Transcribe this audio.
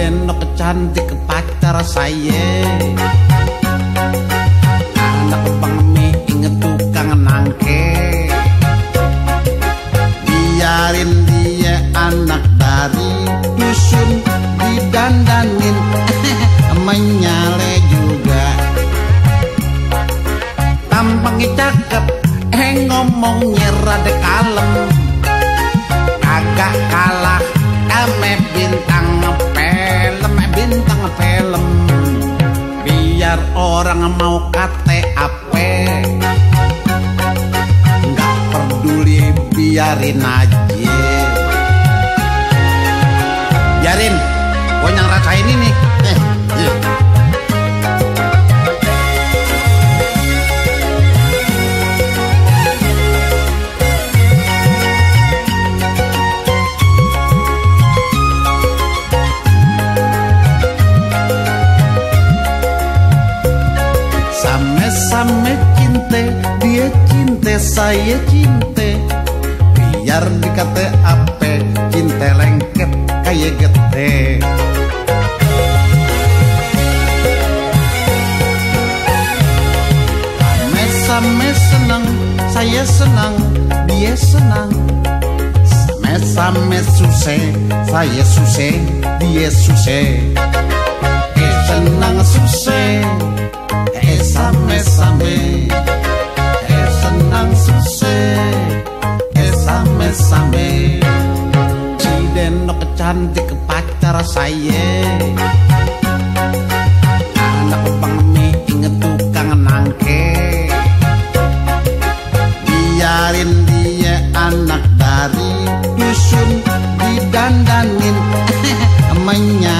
Cidenok cantik pacar saya, anak pengmi inget tukang nangke. Biarin dia anak dari dusun didandanin menyale juga. Tampangnya cakep, ngomongnya rada kalem, agak kalah ame bintang film. Biar orang mau kate ape, nggak peduli, biarin aja. Biarin, gua yang rasain ini. Same cinta, dia cinta, saya cinta. Biar dikata ape, cinta lengket kayak gete. Same senang, saya senang, dia senang. Same susah, saya susah, dia susah. Senang susah, same-same, senang susah, same-same. Cidenok cantik pacar saya, anak pengmi inget tukang nangke. Biarin dia anak dari dusun didandanin menyala.